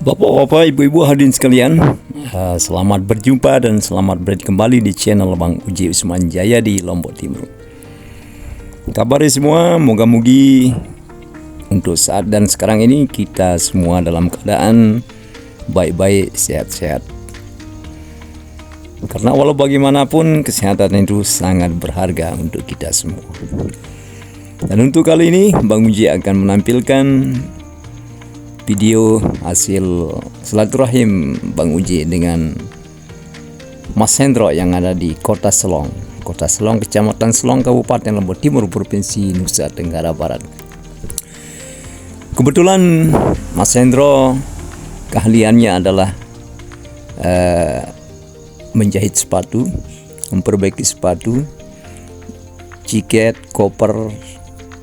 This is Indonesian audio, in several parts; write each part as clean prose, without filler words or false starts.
Bapak-bapak, ibu-ibu hadirin sekalian, selamat berjumpa dan selamat berada kembali di channel Bang Uji Usman Jaya di Lombok Timur. Kabarnya semua, moga-mogi untuk saat dan sekarang ini kita semua dalam keadaan baik-baik, sehat-sehat. Karena walau bagaimanapun kesehatan itu sangat berharga untuk kita semua. Dan untuk kali ini Bang Uji akan menampilkan video hasil silaturahim Bang Uji dengan Mas Hendro yang ada di Kota Selong, Kecamatan Selong, Kabupaten Lombok Timur, Provinsi Nusa Tenggara Barat. Kebetulan Mas Hendro keahliannya adalah menjahit sepatu, memperbaiki sepatu, jaket, koper,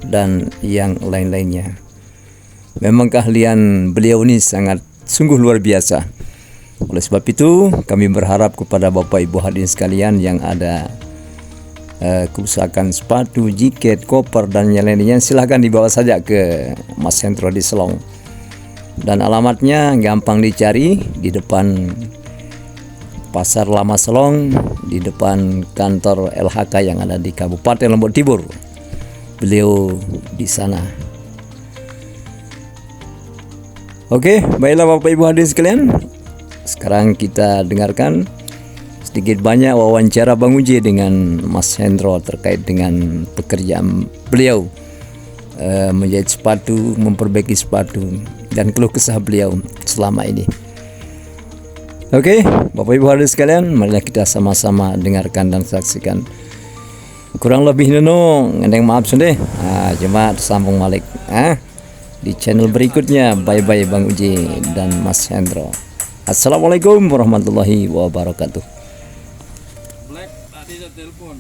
dan yang lain-lainnya. Memang keahlian beliau ini sangat sungguh luar biasa. Oleh sebab itu kami berharap kepada Bapak Ibu hadirin sekalian yang ada kerusakan sepatu, jaket, koper, dan yang lainnya, silahkan dibawa saja ke Mas Hendro di Selong. Dan alamatnya gampang dicari, di depan Pasar Lama Selong, di depan kantor LHK yang ada di Kabupaten Lombok Timur. Beliau di sana. Oke, baiklah Bapak Ibu hadirin sekalian. Sekarang kita dengarkan sedikit banyak wawancara Bang Uji dengan Mas Hendro terkait dengan pekerjaan beliau menjahit sepatu, memperbaiki sepatu, dan keluh kesah beliau selama ini. Oke, Bapak Ibu hadirin sekalian, marilah kita sama-sama dengarkan dan saksikan. Kurang lebih neno, ngendeng maaf sudah. Cuma sambung balik. Di channel berikutnya, bye-bye Bang Uji dan Mas Hendro. Assalamualaikum warahmatullahi wabarakatuh. Black tadi saya telepon.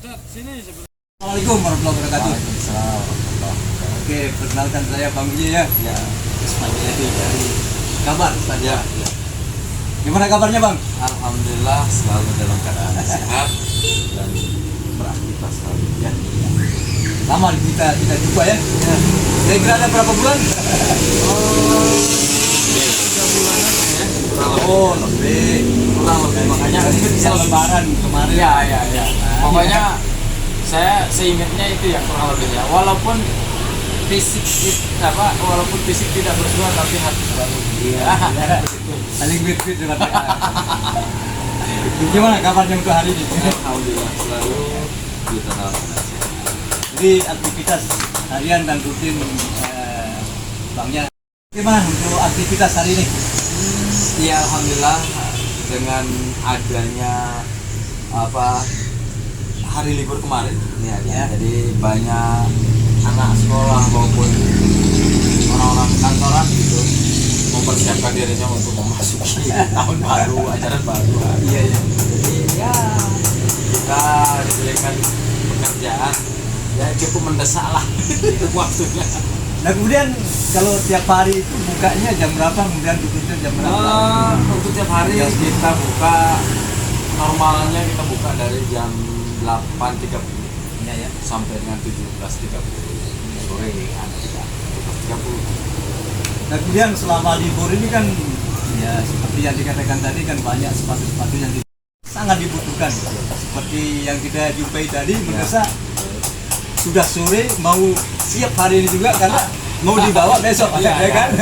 Cat sini sebenarnya. Assalamualaikum warahmatullahi wabarakatuh. Waalaikumsalam. Oke, perkenalkan saya Bang Uji ya. Ya, Usman Jaya dari Kabar saja. ya. Gimana kabarnya Bang? Alhamdulillah selalu dalam keadaan sehat dan beraktivitas selalu. Ya. Lama kita jumpa ya. Kira-kira ada berapa bulan? 3 bulanan ya. Oh, lebih. Kurang lebih makanya Bisa lebaran kemarin. Ya. Pokoknya saya seingatnya itu ya kurang lebihnya. Walaupun fisik tidak bersuara tapi hati selalu. Iya. Saling fit dengan Gimana kabarnya untuk hari ini? Alhamdulillah selalu kita dalam keadaan sehat. Jadi aktivitas harian dan rutin Bangnya gimana untuk aktivitas hari ini? Ya alhamdulillah dengan adanya hari libur kemarin ya. Jadi banyak anak sekolah maupun orang-orang kantoran gitu mempersiapkan dirinya untuk memasuki tahun baru, ajaran baru. Iya. Jadi ya kita diberikan pekerjaan ya cukup mendesak lah waktunya. Nah kemudian kalau tiap hari itu bukanya jam berapa, kemudian tutupnya jam berapa? Untuk tiap hari kita buka, normalnya kita buka dari jam 8.30 Ya. sampai dengan 17.30 sore ada kita 17.30. Nah kemudian selama libur ini kan ya seperti yang dikatakan tadi kan banyak sepatu-sepatu yang sangat dibutuhkan. Seperti yang kita jumpai tadi mendesak sudah sore mau siap hari ini juga karena mau dibawa besok ya kan.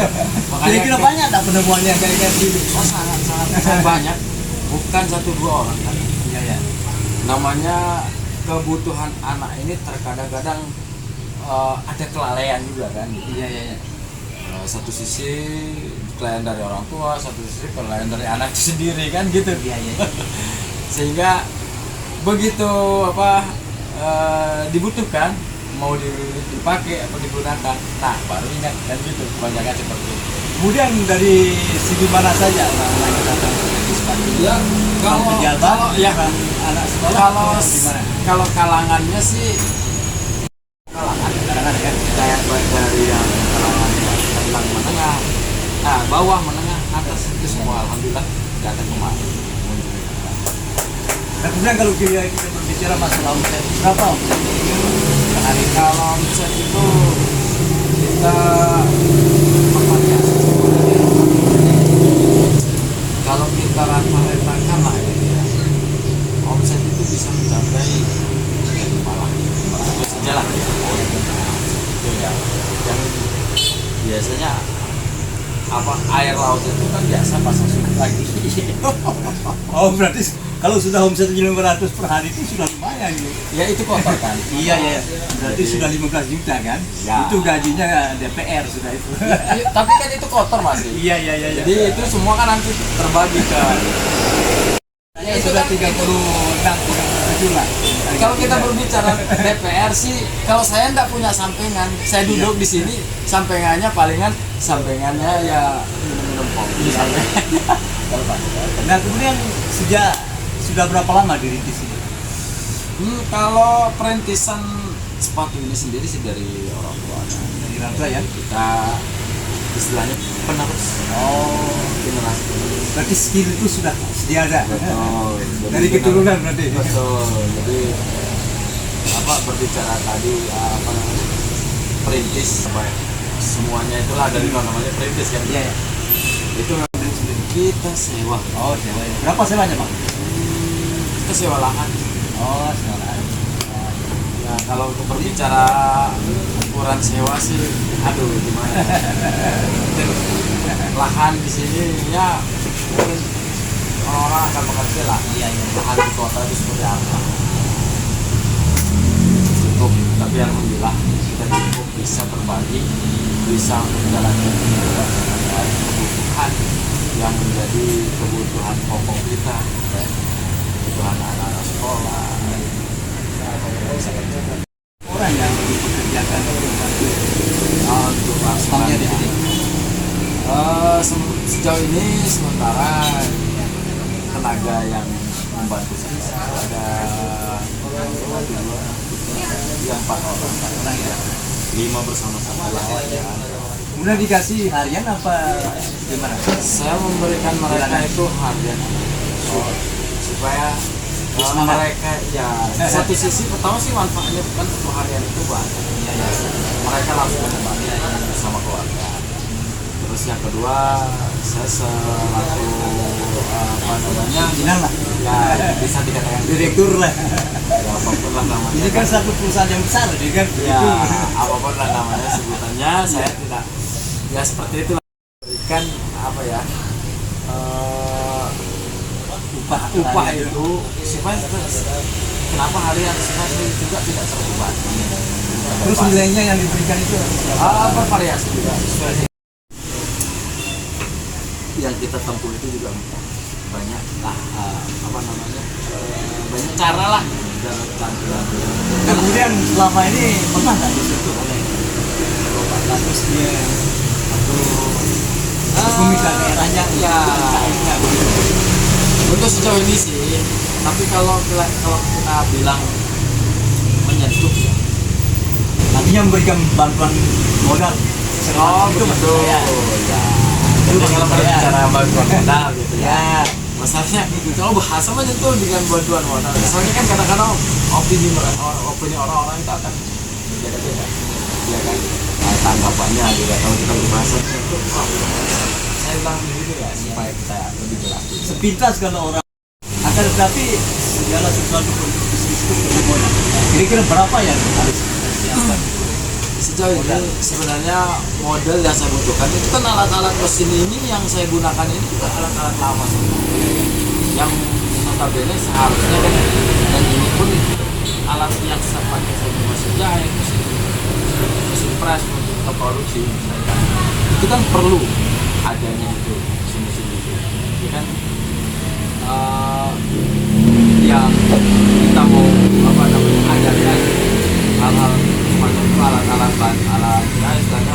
Kira-kira banyak tak penemuannya kayak gitu? Oh sangat banyak, bukan 1-2 orang kan. Iya. Namanya kebutuhan anak ini terkadang-kadang ada kelalaian juga kan. Iya. Satu sisi kelalaian dari orang tua, satu sisi kelalaian dari anak itu sendiri kan gitu. Iya. Sehingga begitu dibutuhkan mau dipakai atau digunakan, nah baru ingat kan gitu kebanyakan seperti itu. Kemudian dari segi mana saja orang-orang yang datang ke sepatu? Ya Pejabat, anak sekolah, gimana? kalau kalangannya sih kalangan Kadang-kadang kan. kayak baik dari yang kalangan menengah, bawah, menengah, atas itu semua alhamdulillah datang kemari. Nah, kemudian kalau kita berbicara masalah omset, berapa omset hari? Kalau omset itu kita variasi biasanya apa air laut itu kan biasa pasang surut lagi. Oh berarti kalau sudah omset 500 per hari itu sudah lumayan gitu. Ya itu kotor kan. Iya ya, berarti Jadi- sudah 15 juta kan? Ya. Itu gajinya DPR sudah itu. Tapi kan itu kotor masih. Iya iya iya. Jadi itu semua kan nanti terbagi ke. Saya itu sudah kan- 36 lah. Kalau kita berbicara DPR sih, kalau saya nggak punya sampingan, saya duduk di sini, sampingannya palingan sampingannya ya minum-minum kopi. Sampingannya. Nah kemudian sudah berapa lama dirintis ini? Kalau perintisan sepatu ini sendiri sih dari orang tua. Dari orang tua ya? Kita istilahnya penerus Oh, generasi penerus. berarti skill itu sudah sedia ada. Betul. Dari keturunan berarti. Betul. Jadi apa berbicara tadi apa namanya perintis apa ya, semuanya itulah dari namanya perintis kan. Iya. Ya. Itu kita sewa. Oh, sewa. Berapa sewanya, Pak? Kita sewa lahan. Oh, sewa. Ya kalau untuk berbicara ukuran sewa sih, aduh gimana? Lahan di sini ya mungkin orang-orang akan mengerti lah. Iya, iya. Lahan di kota itu seperti apa? Cukup, tapi alhamdulillah kita cukup bisa berbagi, bisa menjalankan kebutuhan yang menjadi kebutuhan pokok kita, kayak kebutuhan anak-anak sekolah. Orang yang dipekerjakan Untuk stoknya di sini. sejauh ini sementara tenaga yang membantu saya ada yang 4 orang ya, 5 bersama-sama ya. Kemudian dikasih harian apa gimana? Saya memberikan mereka itu harian supaya Semangat. mereka ya satu sisi pertama sih manfaatnya kan untuk harian itu banyak. Iya, iya. Mereka langsung kembali sama keluarga. Terus yang kedua saya selaku apa namanya Pimpinan lah. ya bisa dikatakan Direktur lah. ya apapun lah namanya. Ini kan satu perusahaan yang besar, ini kan. Ya apapun lah namanya sebutannya saya tidak ya seperti itu lah. Berikan apa ya upah itu supaya kenapa harian supaya saya juga tidak terbeban. Terus nilainya yang diberikan itu Bervariasi juga sesuai yang kita tempuh itu juga banyak lah apa namanya banyak cara lah dalam cara. kemudian selama ini pernah nggak disentuh oleh Bapak Latus dia atau pemerintah daerahnya ya cairnya begitu? untuk sejauh ini sih, tapi kalau kita bilang menyentuh ya. artinya memberikan bantuan modal itu maksud saya. Ya. Itu kalau berbicara bantuan modal gitu ya. Ya, Masalahnya kalau bahasa menyentuh dengan bantuan modal. Soalnya kan kadang-kadang opini orang-orang itu akan berbeda-beda. Ya kan? Tanggapannya juga kalau kita berbahasa menyentuh, saya bilang begini ya supaya kita lebih jelas. sepintas kalau orang akan tetapi segala sesuatu untuk bisnis itu perlu modal. Kira-kira berapa yang harus disiapkan? Sejauh ini sebenarnya model yang saya butuhkan itu kan alat-alat mesin ini yang saya gunakan ini juga alat-alat lama sebenarnya. Yang notabene seharusnya kan dan ini pun alat yang saya pakai saya mesin jahit, mesin press untuk produksi misalkan. Itu kan perlu adanya itu mesin-mesin itu. Itu kan yang kita mau apa namanya ajarkan hal-hal semacam itu alat-alat ya istilahnya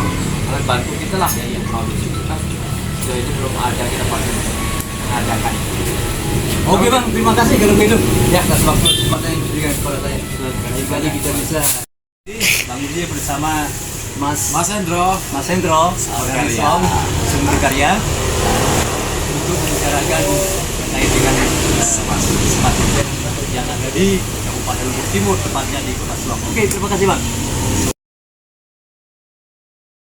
alat bantu kita lah ya yang produksi kita sejauh ini belum ada kita pakai mengadakan. Oke bang, terima kasih kalau begitu. Ya, atas waktu kesempatan yang diberikan kepada saya. Lain kali kita bisa. Bang Udi bersama Mas Hendro Hendro, dari Karya. Sumber Karya, untuk membicarakan terkait dengan semacam yang ada di Kabupaten Lombok Timur, tepatnya di Kota Selong. Oke, terima kasih bang.